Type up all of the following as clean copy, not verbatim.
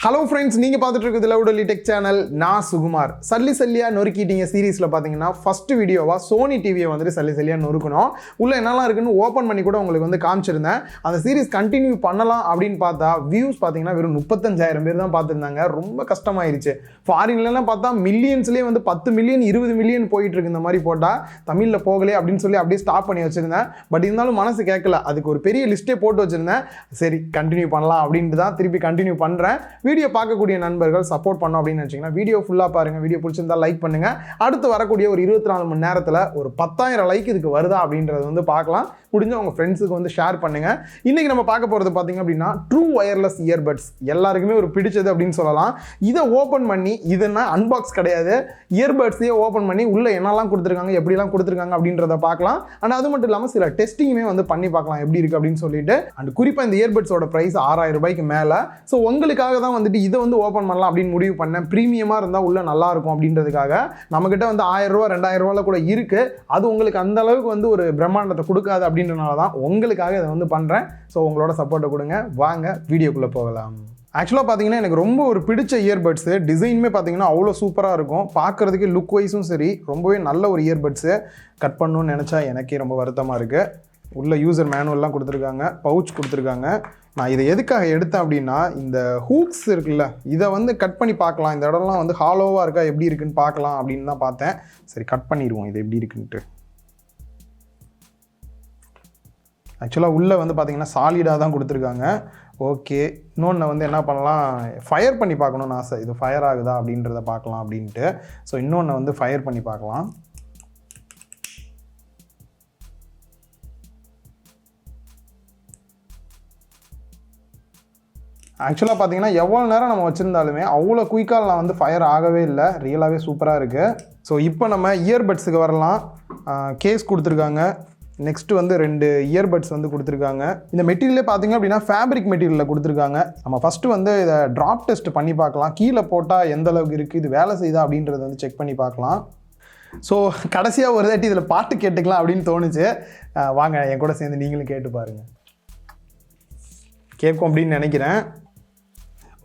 Hello friends, நீங்கள் பார்த்துட்டு இருக்கிறது லவுடலி டெக் சேனல். நான் சுகுமார். சல்லி சல்லியாக நொறுக்கிட்டீங்க சீரீஸில் பார்த்தீங்கன்னா ஃபஸ்ட்டு வீடியோவாக சோனி டிவியை வந்துட்டு சல்லி சல்லியாக நொறுக்கணும். உள்ளே என்னெல்லாம் இருக்குன்னு ஓப்பன் பண்ணி கூட உங்களுக்கு வந்து காமிச்சிருந்தேன். அந்த சீரீஸ் கண்டினியூ பண்ணலாம் அப்படின்னு பார்த்தா வியூஸ் பார்த்தீங்கன்னா வெறும் 35,000 பேர் தான் பார்த்துருந்தாங்க. ரொம்ப கஷ்டமாயிருச்சு. ஃபாரின்லாம் பார்த்தா மில்லியன்ஸ்லேயே வந்து 10 மில்லியன் 20 மில்லியன் போயிட்டு இருக்கு. இந்த மாதிரி போட்டால் தமிழில் போகலே அப்படின்னு சொல்லி அப்படியே ஸ்டாப் பண்ணி வச்சுருந்தேன். பட் இருந்தாலும் மனசு கேட்கல. அதுக்கு ஒரு பெரிய லிஸ்ட்டே போட்டு வச்சுருந்தேன். சரி கண்டினியூ பண்ணலாம் அப்படின்ட்டு தான் திருப்பி கண்டினியூ பண்ணுறேன். வீடியோ பார்க்கக்கூடிய நண்பர்கள் சப்போர்ட் பண்ணோம் அப்படின்னு நினச்சிங்கன்னா வீடியோ ஃபுல்லாக பாருங்கள். வீடியோ பிடிச்சிருந்தா லைக் பண்ணுங்கள். அடுத்து வரக்கூடிய ஒரு 24 மணி நேரத்தில் ஒரு 10,000 லைக் இதுக்கு வருதா அப்படின்றது வந்து பார்க்கலாம். முடிஞ்ச உங்கள் ஃப்ரெண்ட்ஸுக்கு வந்து ஷேர் பண்ணுங்கள். இன்றைக்கி நம்ம பார்க்க போகிறது பார்த்திங்க அப்படின்னா ட்ரூ ஒயர்லெஸ் இயர்பட்ஸ். எல்லாருக்குமே ஒரு பிடிச்சது அப்படின்னு சொல்லலாம். இதை ஓப்பன் பண்ணி, இதுன்னா அன்பாக்ஸ் கிடையாது, இயர்பட்ஸையே ஓப்பன் பண்ணி உள்ளே என்னெல்லாம் கொடுத்துருக்காங்க, எப்படிலாம் கொடுத்துருக்காங்க அப்படின்றத பார்க்கலாம். அண்ட் அது மட்டும் இல்லாமல் சில டெஸ்டிங்குமே வந்து பண்ணி பார்க்கலாம் எப்படி இருக்குது அப்படின்னு சொல்லிட்டு. அண்ட் குறிப்பாக இந்த இயர்பட்ஸோட ப்ரைஸ் 6,000 ரூபாய்க்கு மேலே. ஸோ உங்களுக்காக தான் வந்துட்டு இதை வந்து ஓப்பன் பண்ணலாம் அப்படின்னு முடிவு பண்ணேன். ப்ரீமியமாக இருந்தால் உள்ளே நல்லாயிருக்கும் அப்படின்றதுக்காக. நம்மக்கிட்ட வந்து 1,000 ரூபா 2,000 ரூபாயில் கூட இருக்குது. அது உங்களுக்கு அந்த அளவுக்கு வந்து ஒரு பிரம்மாண்டத்தை கொடுக்காது அப்படின்றனால தான் உங்களுக்காக இதை வந்து பண்ணுறேன். ஸோ உங்களோட சப்போர்ட்டை கொடுங்க. வாங்க வீடியோக்குள்ளே போகலாம். ஆக்சுவலாக பார்த்தீங்கன்னா எனக்கு ரொம்ப ஒரு பிடிச்ச இயர்பட்ஸு. டிசைனுமே பார்த்தீங்கன்னா அவ்வளோ சூப்பராக இருக்கும். பார்க்குறதுக்கு லுக் வைஸும் சரி ரொம்பவே நல்ல ஒரு இயர்பட்ஸு. கட் பண்ணணும்னு நினச்சா எனக்கே ரொம்ப வருத்தமாக இருக்குது. உள்ள யூசர் மேனுவல்லாம் கொடுத்துருக்காங்க, பவுச் கொடுத்துருக்காங்க. நான் இதை எதுக்காக எடுத்தேன் அப்படின்னா, இந்த ஹூக்ஸ் இருக்குல்ல, இதை வந்து கட் பண்ணி பார்க்கலாம். இந்த இடம்லாம் வந்து ஹாலோவாக இருக்கா, எப்படி இருக்குன்னு பார்க்கலாம் அப்படின்னு தான் பார்த்தேன். சரி கட் பண்ணிடுவோம் இது எப்படி இருக்குன்ட்டு. ஆக்சுவலாக உள்ளே வந்து பார்த்திங்கன்னா சாலிடாக தான் கொடுத்துருக்காங்க. ஓகே, இன்னொன்று வந்து என்ன பண்ணலாம், ஃபயர் பண்ணி பார்க்கணுன்னு ஆசை. இது ஃபயர் ஆகுதா அப்படின்றத பார்க்கலாம் அப்படின்ட்டு. ஸோ இன்னொன்று வந்து ஃபயர் பண்ணி பார்க்கலாம். ஆக்சுவலாக பார்த்தீங்கன்னா எவ்வளோ நேரம் நம்ம வச்சுருந்தாலுமே அவ்வளோ குயிக்கால் நான் வந்து ஃபயர் ஆகவே இல்லை. ரியலாகவே சூப்பராக இருக்குது. ஸோ இப்போ நம்ம இயர்பட்ஸுக்கு வரலாம். கேஸ் கொடுத்துருக்காங்க. நெக்ஸ்ட்டு வந்து 2 இயர்பட்ஸ் வந்து கொடுத்துருக்காங்க. இந்த மெட்டீரியலே பார்த்திங்க அப்படின்னா ஃபேப்ரிக் மெட்டீரியலில் கொடுத்துருக்காங்க. நம்ம ஃபஸ்ட்டு வந்து இதை ட்ராப் டெஸ்ட் பண்ணி பார்க்கலாம். கீழே போட்டால் எந்த அளவுக்கு இருக்குது, இது வேலை செய்யுதா அப்படின்றத வந்து செக் பண்ணி பார்க்கலாம். ஸோ கடைசியாக ஒரு தாட்டி இதில் பாட்டு கேட்டுக்கலாம் அப்படின்னு தோணுச்சு. வாங்க என் கூட சேர்ந்து நீங்களும் கேட்டு பாருங்கள். கேட்கும் அப்படின்னு நினைக்கிறேன்.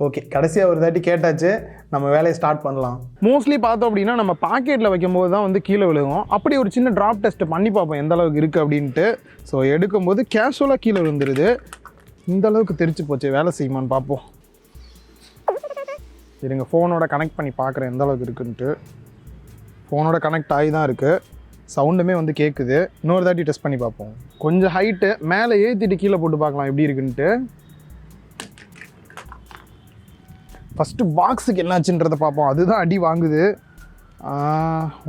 ஓகே, கடைசியாக ஒரு தாட்டி கேட்டாச்சு. நம்ம வேலையை ஸ்டார்ட் பண்ணலாம். மோஸ்ட்லி பார்த்தோம் அப்படின்னா நம்ம பாக்கெட்டில் வைக்கும்போது தான் வந்து கீழே விழுகும். அப்படி ஒரு சின்ன ட்ராப் டெஸ்ட் பண்ணி பார்ப்போம் எந்த அளவுக்கு இருக்குது அப்படின்ட்டு. ஸோ எடுக்கும்போது கேஷுவலாக கீழே விழுந்துருது. இந்த அளவுக்கு தெரிச்சு போச்சு, வேலை செய்யுமான்னு பார்ப்போம். இருங்க, ஃபோனோட கனெக்ட் பண்ணி பார்க்குறேன் எந்த அளவுக்கு இருக்குன்ட்டு. ஃபோனோட கனெக்ட் ஆகி தான் இருக்குது. சவுண்டுமே வந்து கேட்குது. இன்னொரு தாட்டி டெஸ்ட் பண்ணி பார்ப்போம். கொஞ்சம் ஹைட்டு மேலே ஏற்றிட்டு கீழே போட்டு பார்க்கலாம் எப்படி இருக்குன்ட்டு. ஃபஸ்ட்டு பாக்ஸுக்கு என்னாச்சுன்றதை பார்ப்போம். அதுதான் அடி வாங்குது.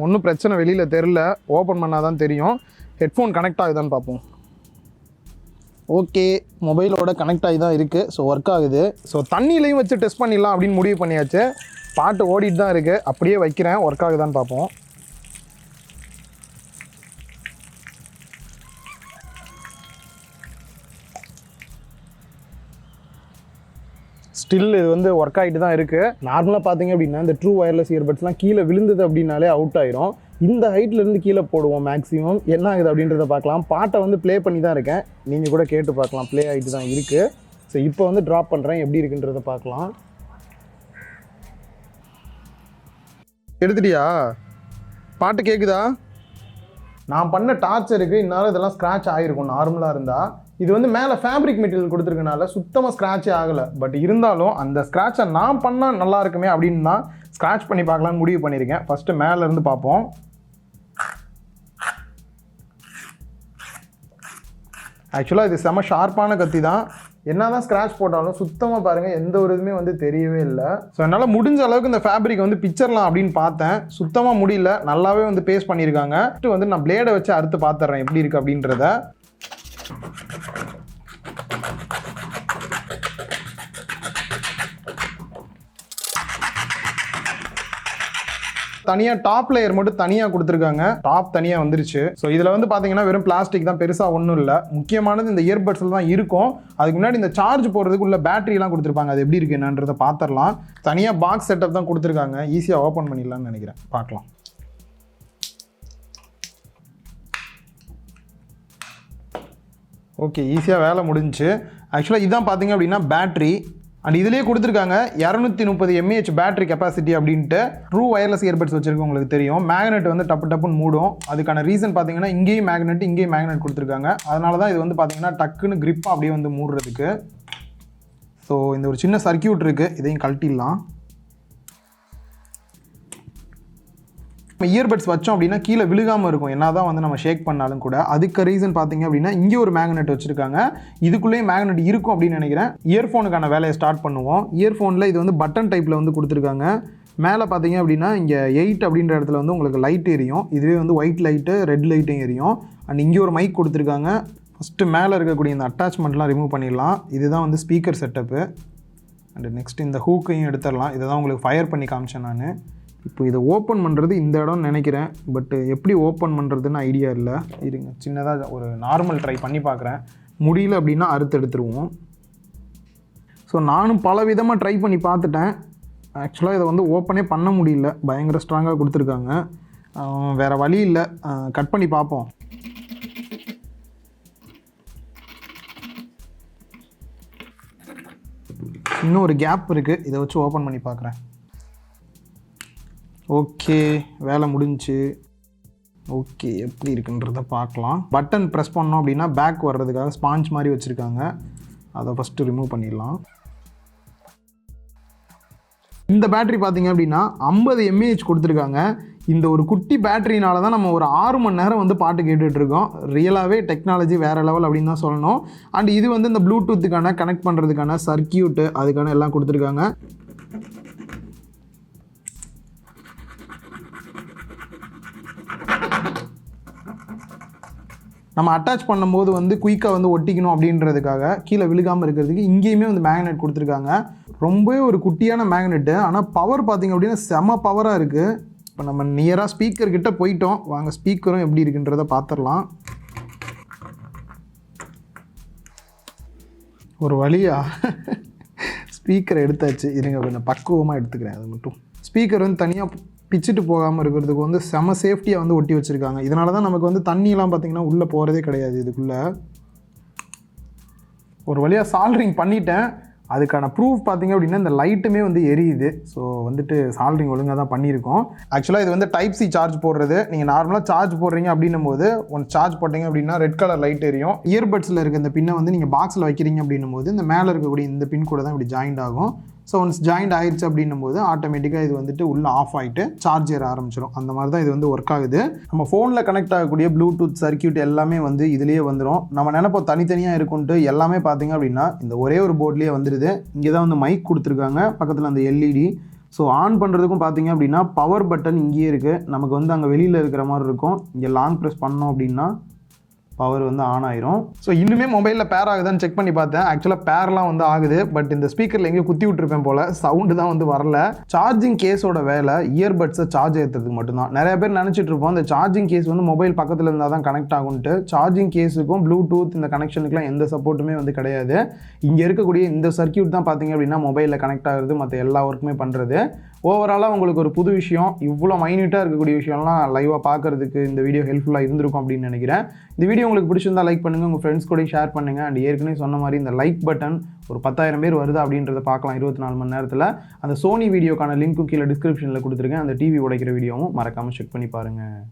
ஒன்றும் பிரச்சனை வெளியில் தெரில, ஓப்பன் பண்ணால் தான் தெரியும். ஹெட்ஃபோன் கனெக்ட் ஆகுதான்னு பார்ப்போம். ஓகே, மொபைலோட கனெக்ட் ஆகி தான் இருக்குது. ஸோ ஒர்க் ஆகுது. ஸோ தண்ணியிலையும் வச்சு டெஸ்ட் பண்ணிடலாம் அப்படின்னு முடிவு பண்ணியாச்சு. பாட்டு ஓடிட்டு தான் இருக்குது. அப்படியே வைக்கிறேன், ஒர்க் ஆகுதான்னு பார்ப்போம். ஸ்டில் இது வந்து ஒர்க் ஆகிட்டு தான் இருக்குது. நார்மலாக பார்த்தீங்க அப்படின்னா இந்த ட்ரூ ஒயர்லெஸ் இயர்பட்ஸ்லாம் கீழே விழுந்தது அப்படின்னாலே அவுட் ஆயிரும். இந்த ஹைட்லேருந்து கீழே போடுவோம் மேக்ஸிமம். என்ன ஆகுது அப்படின்றத பார்க்கலாம். பாட்டை வந்து ப்ளே பண்ணி தான் இருக்கேன், நீங்கள் கூட கேட்டு பார்க்கலாம். ப்ளே ஆகிட்டு தான் இருக்குது. ஸோ இப்போ வந்து ட்ராப் பண்ணுறேன், எப்படி இருக்குன்றத பார்க்கலாம். எடுத்துட்டியா? பாட்டு கேட்குதா? நான் பண்ண டார்ச்சருக்கு இந்நேரம் இதெல்லாம் ஸ்க்ராட்ச் ஆகிருக்கும் நார்மலாக இருந்தால். இது வந்து மேலே ஃபேப்ரிக் மெட்டீரியல் கொடுத்துருக்கனால சுத்தமாக ஸ்க்ராட்சே ஆகலை. பட் இருந்தாலும் அந்த ஸ்க்ராட்சை நான் பண்ணால் நல்லா இருக்குமே அப்படின்னு தான் ஸ்க்ராட்ச் பண்ணி பார்க்கலான்னு முடிவு பண்ணியிருக்கேன். ஃபஸ்ட்டு மேலேருந்து பார்ப்போம். ஆக்சுவலாக இது செம ஷார்ப்பான கத்தி தான். என்ன தான் ஸ்க்ராட்ச் போட்டாலும் சுத்தமாக பாருங்கள் எந்த ஒரு இதுவுமே வந்து தெரியவே இல்லை. ஸோ என்னால் முடிஞ்ச அளவுக்கு இந்த ஃபேப்ரிக் வந்து பிக்சர்லாம் அப்படின்னு பார்த்தேன். சுத்தமாக முடியல. நல்லாவே வந்து பேஸ்ட் பண்ணியிருக்காங்க. வந்து நான் பிளேடை வச்சு அறுத்து பார்த்துட்றேன் எப்படி இருக்குது அப்படின்றத. தனியாக டாப் லேயர் மட்டும் தனியாக கொடுத்துருக்காங்க. டாப் தனியாக வந்துருச்சு. ஸோ இதில் வந்து பார்த்தீங்கன்னா வெறும் பிளாஸ்டிக் தான், பெருசாக ஒன்றும் இல்லை. முக்கியமானது இந்த இயர்பட்ஸில் தான் இருக்கும். அதுக்கு முன்னாடி இந்த சார்ஜ் போடுறதுக்கு உள்ள பேட்டரிலாம் கொடுத்துருப்பாங்க. அது எப்படி இருக்குது என்னன்றதை பார்த்துடலாம். தனியாக பாக்ஸ் செட்டப் தான் கொடுத்துருக்காங்க. ஈஸியாக ஓப்பன் பண்ணிடலாம்னு நினைக்கிறேன். பார்க்கலாம். ஓகே, ஈஸியாக வேலை முடிஞ்சிச்சு. ஆக்சுவலாக இதான் பார்த்தீங்க அப்படின்னா பேட்ரி. அண்ட் இதுலேயே கொடுத்துருக்காங்க 230 mAh பேட்டரி கெப்பாசிட்டி அப்படின்ட்டு. ட்ரூ வயர்லெஸ் இயர்பட்ஸ் வச்சிருக்கு உங்களுக்கு தெரியும். மேக்னெட் வந்து டப்புன்னு மூடும். அதுக்கான ரீசன் பார்த்தீங்கன்னா இங்கேயும் மேக்னெட் கொடுத்துருக்காங்க. அதனால தான் இது வந்து பார்த்தீங்கன்னா டக்குன்னு கிரிப் அப்படியே வந்து மூடுறதுக்கு. ஸோ இந்த ஒரு சின்ன சர்க்கியூட் இருக்குது, இதையும் கழட்டிடலாம். இயர்பட்ஸ் வச்சோம் அப்படின்னா கீழே விழுகாமல் இருக்கும், என்ன தான் வந்து நம்ம ஷேக் பண்ணாலும் கூட. அதுக்கு ரீசன் பார்த்தீங்க அப்படின்னா இங்கே ஒரு மேக்னெட் வச்சுருக்காங்க, இதுக்குள்ளேயே மேக்னெட் இருக்கும் அப்படின்னு நினைக்கிறேன். இயர்ஃபோனுக்கான வேலையை ஸ்டார்ட் பண்ணுவோம். இயர்ஃபோனில் இது வந்து பட்டன் டைப்பில் வந்து கொடுத்துருக்காங்க. மேலே பார்த்தீங்க அப்படின்னா இங்கே 8 அப்படின்ற இடத்துல வந்து உங்களுக்கு லைட் எரியும். இதுவே வந்து ஒயிட் லைட்டு, ரெட் லைட்டும் எரியும். அண்ட் இங்கே ஒரு மைக் கொடுத்துருக்காங்க. ஃபஸ்ட்டு மேலே இருக்கக்கூடிய இந்த அட்டாச்மெண்ட்லாம் ரிமூவ் பண்ணிடலாம். இதுதான் வந்து ஸ்பீக்கர் செட்டப்பு. அண்டு நெக்ஸ்ட் இந்த ஹூக்கையும் எடுத்துடலாம். இதை தான் உங்களுக்கு ஃபயர் பண்ணி காமிச்சேன் நான். இப்போ இதை ஓப்பன் பண்ணுறது இந்த இடம்னு நினைக்கிறேன், பட் எப்படி ஓப்பன் பண்ணுறதுன்னு ஐடியா இல்லை. இருங்க, சின்னதாக ஒரு நார்மல் ட்ரை பண்ணி பார்க்குறேன். முடியல அப்படின்னா அறுத்து எடுத்துருவோம். ஸோ நானும் பல விதமாக ட்ரை பண்ணி பார்த்துட்டேன். ஆக்சுவலாக இதை வந்து ஓப்பனே பண்ண முடியல, பயங்கர ஸ்ட்ராங்காக கொடுத்துருக்காங்க. வேறு வழி இல்லை, கட் பண்ணி பார்ப்போம். இன்னும் ஒரு கேப் இருக்குது, இதை வச்சு ஓப்பன் பண்ணி பார்க்குறேன். ஓகே, வேலை முடிஞ்சு. ஓகே, எப்படி இருக்குன்றத பார்க்கலாம். பட்டன் ப்ரெஸ் பண்ணோம் அப்படின்னா பேக் வர்றதுக்காக ஸ்பாஞ்ச் மாதிரி வச்சுருக்காங்க, அதை ஃபஸ்ட்டு ரிமூவ் பண்ணிடலாம். இந்த பேட்டரி பார்த்தீங்க அப்படின்னா 50 mAh கொடுத்துருக்காங்க. இந்த ஒரு குட்டி பேட்டரினால தான் நம்ம ஒரு 6 மணி நேரம் வந்து பாட்டு கேட்டுட்ருக்கோம். ரியலாகவே டெக்னாலஜி வேறு லெவல் அப்படின்னு தான் சொல்லணும். அண்ட் இது வந்து இந்த ப்ளூடூத்துக்கான கனெக்ட் பண்ணுறதுக்கான சர்க்கியூட்டு அதுக்கான எல்லாம் கொடுத்துருக்காங்க. நம்ம அட்டாச் பண்ணும்போது வந்து குயிக்காக வந்து ஒட்டிக்கணும் அப்படின்றதுக்காக கீழே விழுகாமல் இருக்கிறதுக்கு இங்கேயுமே வந்து மேக்னெட் கொடுத்துருக்காங்க. ரொம்பவே ஒரு குட்டியான மேக்னெட்டு, ஆனால் பவர் பார்த்திங்க அப்படின்னா செம பவராக இருக்குது. இப்போ நம்ம நியராக ஸ்பீக்கர்கிட்ட போயிட்டோம், வாங்க ஸ்பீக்கரும் எப்படி இருக்குன்றதை பார்த்துடலாம். ஒரு வழியாக ஸ்பீக்கரை எடுத்தாச்சு. இருங்க கொஞ்சம் பக்குவமாக எடுத்துக்கிறேன். அது மட்டும் ஸ்பீக்கர் வந்து தனியாக பிச்சுட்டு போகாமல் இருக்கிறதுக்கு வந்து செம சேஃப்டியாக வந்து ஒட்டி வச்சுருக்காங்க. இதனால தான் நமக்கு வந்து தண்ணியெலாம் பார்த்திங்கன்னா உள்ளே போகிறதே கிடையாது. இதுக்குள்ளே ஒரு வழியாக சால்ட்ரிங் பண்ணிட்டேன். அதுக்கான ப்ரூஃப் பார்த்திங்க அப்படின்னா இந்த லைட்டுமே வந்து எரியுது. ஸோ வந்துட்டு சால்ட்ரிங் ஒழுங்காக தான் பண்ணியிருக்கோம். ஆக்சுவலாக இது வந்து டைப் சி சார்ஜ் போடுறது. நீங்கள் நார்மலாக சார்ஜ் போடுறீங்க அப்படின்னும் போது சார்ஜ் போட்டிங்க அப்படின்னா ரெட் கலர் லைட் எரியும். இயர்பட்ஸில் இருக்க இந்த பின்னை வந்து நீங்கள் பாக்ஸில் வைக்கிறீங்க அப்படின்னும் போது இந்த மேலே இருக்கக்கூடிய இந்த பின் கூட தான் இப்படி ஜாயிண்ட் ஆகும். ஸோ ஒன்ஸ் ஜாயிண்ட் ஆயிடுச்சு அப்படின்னும் போது ஆட்டோமேட்டிக்காக இது வந்துட்டு உள்ளே ஆஃப் ஆகிட்டு சார்ஜ் ஏற ஆரம்பிச்சிடும். அந்த மாதிரி தான் இது வந்து ஒர்க் ஆகுது. நம்ம ஃபோனில் கனெக்ட் ஆகக்கூடிய ப்ளூடூத் சர்க்கியூட் எல்லாமே வந்து இதுலேயே வந்துடும். நம்ம நினைப்போம் தனித்தனியாக இருக்குன்ட்டு, எல்லாமே பார்த்திங்க அப்படின்னா இந்த ஒரே ஒரு போர்ட்லேயே வந்துடுது. இங்கே தான் வந்து மைக் கொடுத்துருக்காங்க, பக்கத்தில் அந்த எல்இடி. ஸோ ஆன் பண்ணுறதுக்கும் பார்த்திங்க அப்படின்னா பவர் பட்டன் இங்கேயே இருக்குது. நமக்கு வந்து அங்கே வெளியில் இருக்கிற மாதிரி இருக்கும். இங்கே லாங் ப்ரெஸ் பண்ணோம் அப்படின்னா பவர் வந்து ஆன் ஆயிரும். ஸோ இன்னுமே மொபைலில் பேர் ஆகுதான்னு செக் பண்ணி பார்த்தேன். ஆக்சுவலாக பேர்லாம் வந்து ஆகுது, பட் இந்த ஸ்பீக்கரில் எங்கேயும் குத்தி விட்டுருப்பேன் போல், சவுண்டு தான் வந்து வரல. சார்ஜிங் கேஸோட வேலை இயர்பட்ஸை சார்ஜ் ஏற்றுறதுக்கு மட்டும்தான். நிறைய பேர் நினச்சிட்டு இருப்போம் இந்த சார்ஜிங் கேஸ் வந்து மொபைல் பக்கத்தில் இருந்தால் தான் கனெக்ட் ஆகும்ட்டு. சார்ஜிங் கேஸுக்கும் ப்ளூடூத் இந்த கனெக்ஷனுக்குலாம் எந்த சப்போர்ட்டுமே வந்து கிடையாது. இங்கே இருக்கக்கூடிய இந்த சர்க்கியூட் தான் பார்த்திங்க அப்படின்னா மொபைலில் கனெக்ட் ஆகுறது, மற்ற எல்லா ஒர்க்குமே பண்ணுறது. ஓவராலாக உங்களுக்கு ஒரு புது விஷயம், இவ்வளோ மைன்யூட்டாக இருக்கக்கூடிய விஷயம்லாம் லைவாக பார்க்குறதுக்கு இந்த வீடியோ ஹெல்ப்ஃபுல்லாக இருந்திருக்கும் அப்படின்னு நினைக்கிறேன். இந்த வீடியோ உங்களுக்கு பிடிச்சிருந்தா லைக் பண்ணுங்கள், உங்கள் ஃப்ரெண்ட்ஸ் கூட ஷேர் பண்ணுங்கள். அண்ட் ஏற்கனவே சொன்ன மாதிரி இந்த லைக் பட்டன் ஒரு 10,000 பேர் வருது அப்படின்றத பார்க்கலாம் 24 மணி நேரத்தில். அந்த சோனி வீடியோக்கான லிங்க்கும் கீழே டிஸ்கிரிப்ஷனில் கொடுத்துருக்கேன். அந்த டிவி உடைக்கிற வீடியோவும் மறக்காமல் செக் பண்ணி பாருங்கள்.